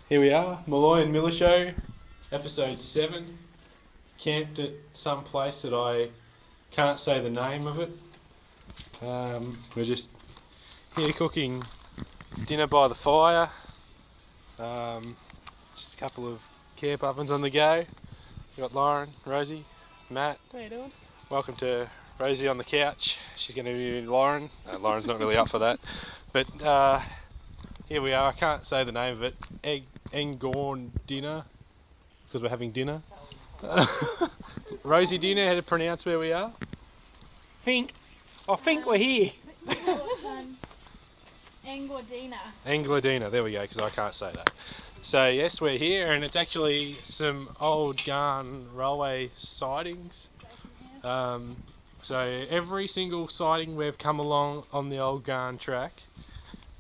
Here we are, Milloy and Milloy Show, episode 7. Camped at some place that I can't say the name of it. We're just here cooking dinner by the fire. Just a couple of camp ovens on the go. We've got Lauren, Rosie, Matt. How you doing? Welcome to Rosie on the couch. She's going to be Lauren. Lauren's not really up for that. But here we are, I can't say the name of it. Engorn dinner, because we're having dinner. Rosie, do you know how to pronounce where we are? I think we're here. Engordina. There we go, because I can't say that. So yes, we're here, and it's actually some old Garn railway sidings. So every single siding we've come along on the old Garn track,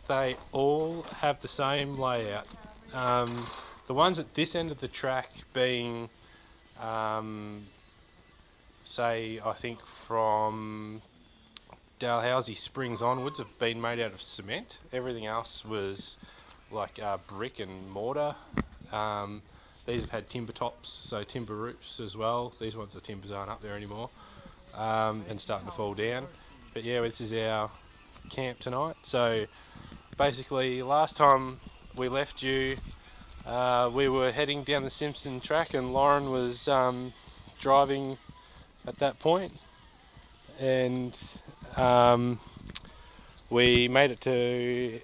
they all have the same layout. The ones at this end of the track being, say, I think from Dalhousie Springs onwards, have been made out of cement. Everything else was like brick and mortar. These have had timber tops, so timber roofs as well. These ones, the timbers aren't up there anymore, and starting to fall down. But yeah, this is our camp tonight. So basically, last time we left you, we were heading down the Simpson track, and Lauren was driving at that point, and we made it to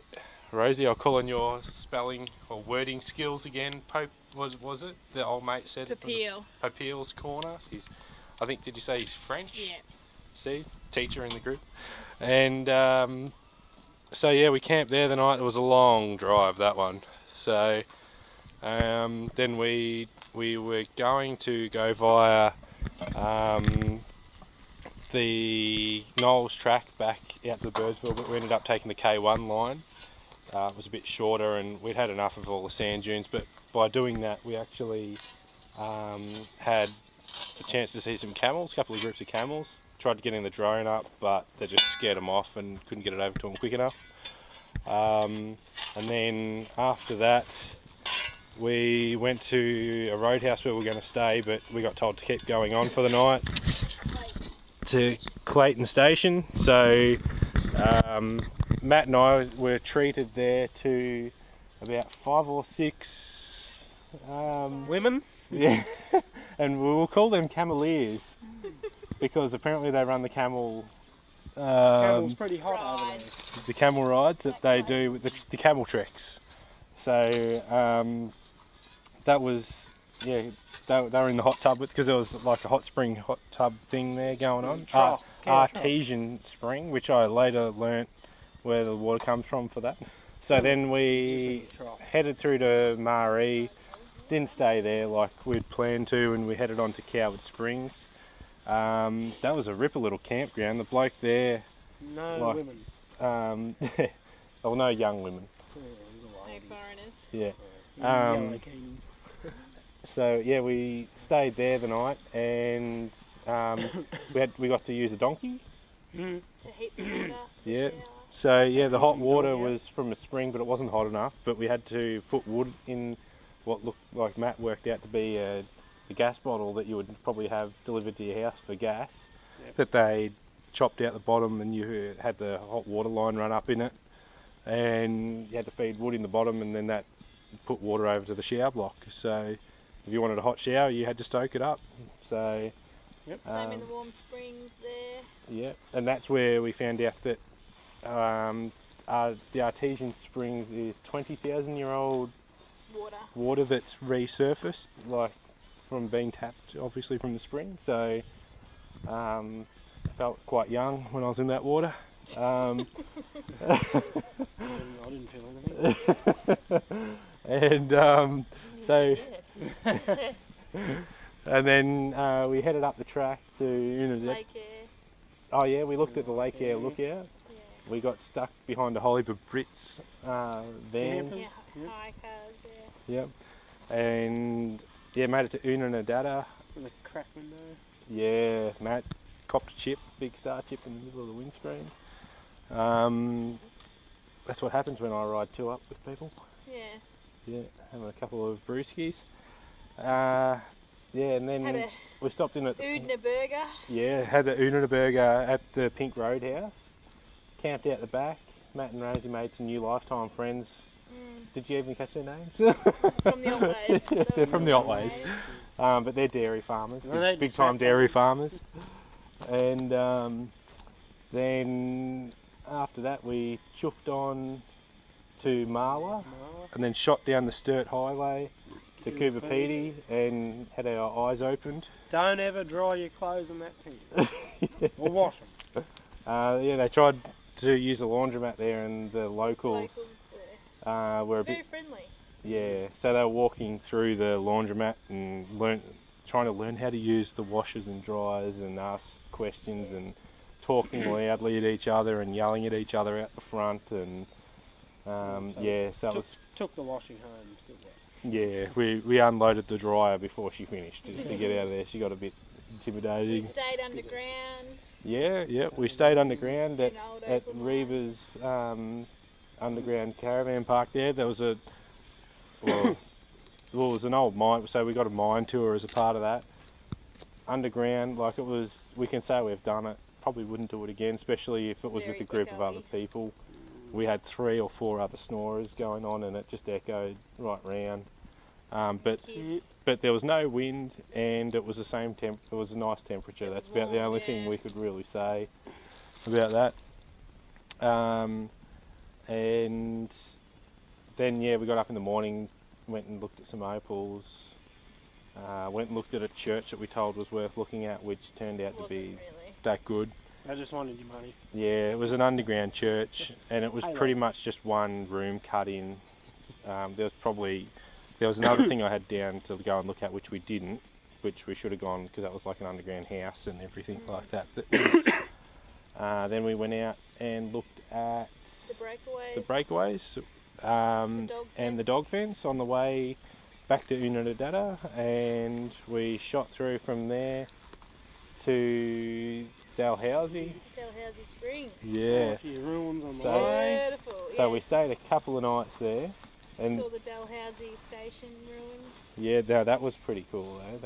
Rosie. I'll call on your spelling or wording skills again. Pope, was it the old mate said? Papille. Papille's corner. I think, did you say he's French? Yeah. See, teacher in the group. And so yeah, we camped there the night. It was a long drive, that one. So then we were going to go via the Knowles track back out to Birdsville, but we ended up taking the K1 line. It was a bit shorter, and we'd had enough of all the sand dunes, but by doing that we actually had a chance to see some camels, a couple of groups of camels. Tried to get in the drone up, but they just scared them off and couldn't get it over to them quick enough. And then after that, we went to a roadhouse where we were going to stay, but we got told to keep going on for the night to Clayton Station. So Matt and I were treated there to about 5 or 6 Women? Yeah, and we will call them cameleers because apparently they run the camel. Camel's pretty hot over there. The camel rides that they do with the camel treks. So that was, yeah, they were in the hot tub because there was like a hot spring hot tub thing there going on. Artesian spring, which I later learnt where the water comes from for that. So then we headed through to Maree. Didn't stay there like we'd planned to, and we headed on to Coward Springs. That was a ripper little campground. The bloke there, No women. well, no young women. No foreigners. Yeah. Yellow keys. So yeah, we stayed there the night, and we got to use a donkey. To heat the water. Yeah. Shower. So yeah, the hot water was from a spring, but it wasn't hot enough. But we had to put wood in what looked like Matt worked out to be a gas bottle that you would probably have delivered to your house for gas. Yep. That they chopped out the bottom, and you had the hot water line run up in it, and you had to feed wood in the bottom, and then that put water over to the shower block. So if you wanted a hot shower, you had to stoke it up. So Yep. Swam in the warm springs there. yeah, and that's where we found out that the Artesian Springs is 20,000-year-old water that's resurfaced, like from being tapped, obviously from the spring. So I felt quite young when I was in that water. I didn't feel anything. And so, and then we headed up the track to Lake Air. Oh yeah, we looked at the Lake Air lookout. Yeah. We got stuck behind a Holly Brits vans. Yeah, Yep. hikers there. Yep. And yeah, made it to Unanadata. With a crack window. Yeah, Matt copped a chip, big star chip in the middle of the windscreen. That's what happens when I ride 2 up with people. Yes. Yeah, having a couple of brewskis. Yeah, and then Had a we stopped in at Udna burger. yeah, had the Una burger at the Pink Roadhouse. Camped out the back. Matt and Rosie made some new lifetime friends. Did you even catch their names? From the Otways. They're from the Otways. But they're dairy farmers, Well, big time dairy farmers. And then after that we chuffed on to Marla and then shot down the Sturt Highway to Coopapedy and had our eyes opened. Don't ever dry your clothes in that tent. Or wash them. Yeah, they tried to use a laundromat there and the locals were a Very bit... friendly. Yeah, so they were walking through the laundromat and trying to learn how to use the washers and dryers and ask questions and talking loudly at each other and yelling at each other out the front and yeah, so it was... Took the washing home still wet. Yeah, we unloaded the dryer before she finished just to get out of there. She got a bit intimidating. We stayed underground. Yeah, we stayed underground at in old at Opal Reba's underground caravan park there. There was a well, it was an old mine, so we got a mine tour as a part of that. Underground, like it was, we can say we've done it. Probably wouldn't do it again, especially if it was Very with a group of other echoey. people. We had 3 or 4 other snorers going on, and it just echoed right round. Kids. But there was no wind, and it was the same temp. It was a nice temperature. It That's was about the warm, only yeah. thing we could really say about that. And then yeah, we got up in the morning, went and looked at some opals. Went and looked at a church that we told was worth looking at, which turned out to Wasn't be really. that good. I just wanted your money. Yeah, it was an underground church, and it was Hey, pretty lads. much just one room cut in. There was another thing I had down to go and look at, which we didn't, which we should have gone because that was like an underground house and everything like that. Then we went out and looked at The breakaways. the breakaways dog and the dog fence on the way back to Unadada, and we shot through from there to Dalhousie. Dalhousie Springs. Yeah. A few ruins on the So- way. Beautiful. So yeah. we stayed a couple of nights there, and saw the Dalhousie station ruins. yeah, that was pretty cool though.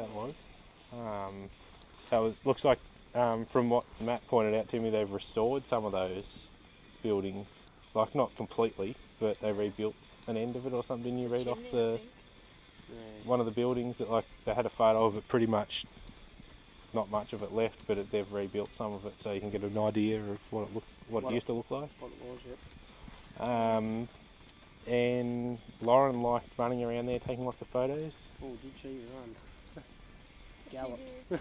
That was looks like from what Matt pointed out to me, they've restored some of those buildings, like not completely, but they rebuilt an end of it or something. You read off Chimney, I the think. one of the buildings that like they had a photo of it, pretty much not much of it left, but they've rebuilt some of it so you can get an idea of what it used to look like. What it was, yep. And Lauren liked running around there taking lots of photos. Oh, did she run? She Gallop. did.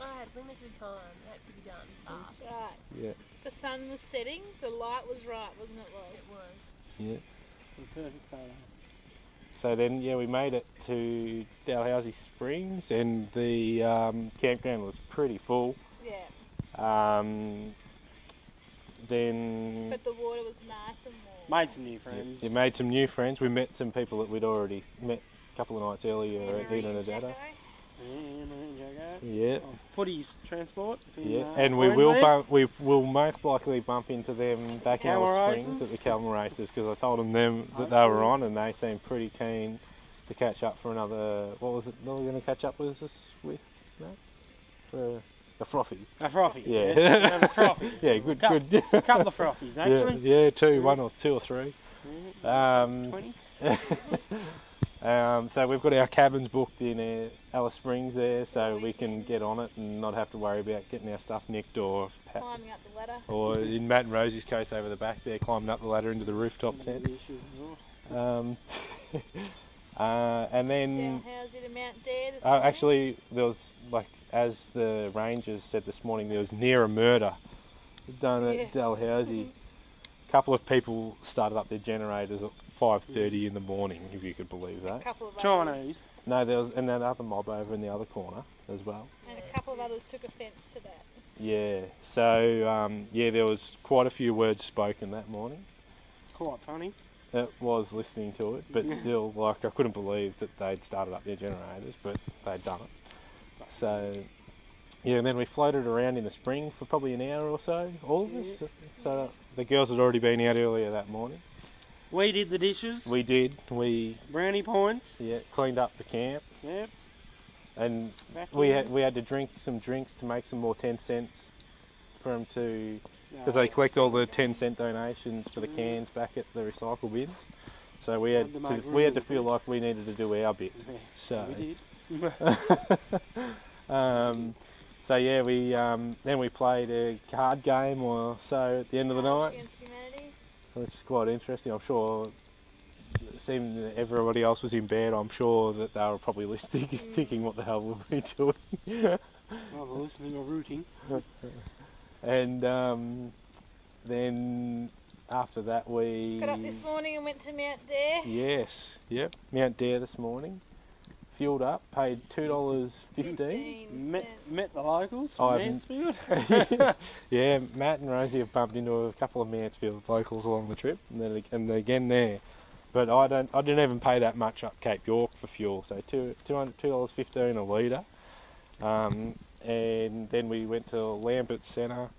I had limited time. It had to be done fast. That's right. Yeah. The sun was setting. The light was right, wasn't it, Lois? It was. Yeah. A perfect photo. So then, yeah, we made it to Dalhousie Springs, and the campground was pretty full. Yeah. Then But the water was nice and warm. Made some new friends. you made some new friends. We met some people that we'd already met a couple of nights earlier at Henry Unadada. Jacko. Yeah. Footy's transport. Yeah, and we will most likely bump into them back in Camel Alice Springs races? at the Camel races because I told them that they were on and they seemed pretty keen to catch up for another. What was it? They were going to catch up with us with, Matt? For a frothy. A frothy. Yeah. Yes, have a frothy. Yeah, good. A couple of frothies, Yeah, actually. yeah, two or three. 20. So we've got our cabins booked in Alice Springs there, so we can get on it and not have to worry about getting our stuff nicked or Climbing up the ladder. or in Matt and Rosie's case over the back there, climbing up the ladder into the rooftop tent. And then Dalhousie to Mount Dare this morning. actually there was, like, as the rangers said this morning, there was near a murder done at Yes. Dalhousie. A couple of people started up their generators at 5:30 in the morning, if you could believe A that. couple of others, Chinese. No, there was and that other mob over in the other corner as well. and a couple of others took offence to that. Yeah, so yeah, there was quite a few words spoken that morning. Quite funny. It was listening to it, but still, like, I couldn't believe that they'd started up their generators, but they'd done it. So, yeah, and then we floated around in the spring for probably an hour or so, all of us. So the girls had already been out earlier that morning. We did the dishes. We did. We Brownie points. cleaned up the camp, Yep. and Vacuum. we had to drink some drinks to make some more 10 cents for them to, because No, they collect all the 10-cent donations for the cans back at the recycle bins. So we had to feel like we needed to do our bit. Yeah, So we did. so yeah, we then we played a card game or so at the end of the night, Against humanity. which is quite interesting. I'm sure it seemed that everybody else was in bed. I'm sure that they were probably listening, thinking, "What the hell were we doing?" Either listening or rooting. And then after that we Got up this morning and went to Mount Dare. Yes, yep, Mount Dare this morning. Fueled up, paid $2.15. Met the locals I from haven't- Mansfield. Yeah, Matt and Rosie have bumped into a couple of Mansfield locals along the trip, and then again there. But I didn't even pay that much up Cape York for fuel, so $2.15 a litre. And then we went to Lambert Centre,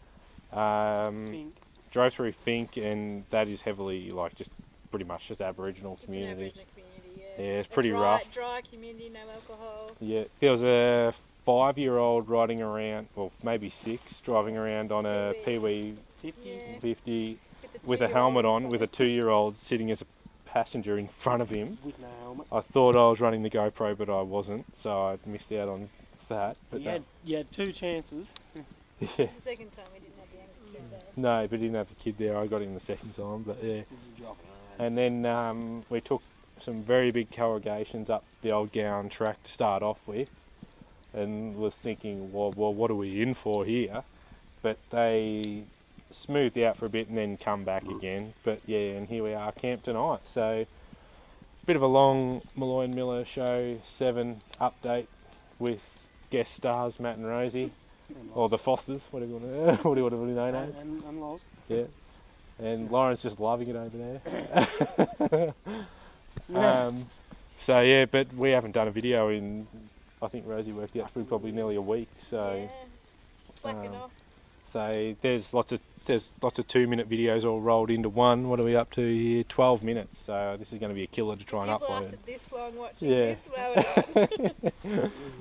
Think. drove through Fink, and that is heavily just pretty much just Aboriginal It's community. an Aboriginal community, yeah. Yeah, it's A pretty rough. Dry community, no alcohol. Yeah, there was a 5-year-old riding around, well maybe 6, driving around on a Pee-wee 50. Yeah. 50 the with a 2-year-old helmet on, in with a front 2-year-old sitting as a passenger in front of him. With no helmet. I thought I was running the GoPro, but I wasn't, so I missed out on that. But You had 2 chances. yeah, The second time we didn't have the youngest kid though. no, but didn't have the kid there. I got him the second time, but yeah. Dropping And then we took some very big corrugations up the old Gowan track to start off with, and was thinking, well, what are we in for here? But they smoothed out for a bit and then come back again. But yeah, and here we are, camp tonight. So bit of a long Milloy and Miller show 7 update with guest stars Matt and Rosie, or the Fosters, whatever you want to, what do you want to be known as? And Loz. Yeah. And Lauren's just loving it over there. So yeah, but we haven't done a video in, I think Rosie worked out, probably nearly a week. So Yeah. Slacking off. so there's lots of 2-minute videos all rolled into one. What are we up to here? 12 minutes. So this is going to be a killer to try and You've upload. lasted this long watching Yeah. this. Well done.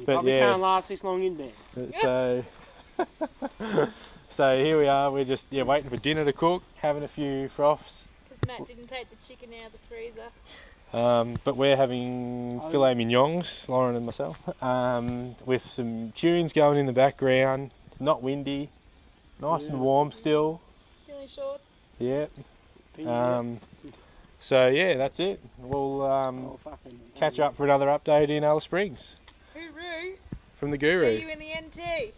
But We yeah, can't last this long in bed. so so here we are. We're just waiting for dinner to cook, having a few froths. Because Matt didn't take the chicken out of the freezer. But we're having filet mignons, Lauren and myself, with some tunes going in the background. Not windy, nice and warm still. Still in shorts. Yeah. So yeah, that's it. We'll catch up for another update in Alice Springs Hooroo. from the Guru. See you in the NT.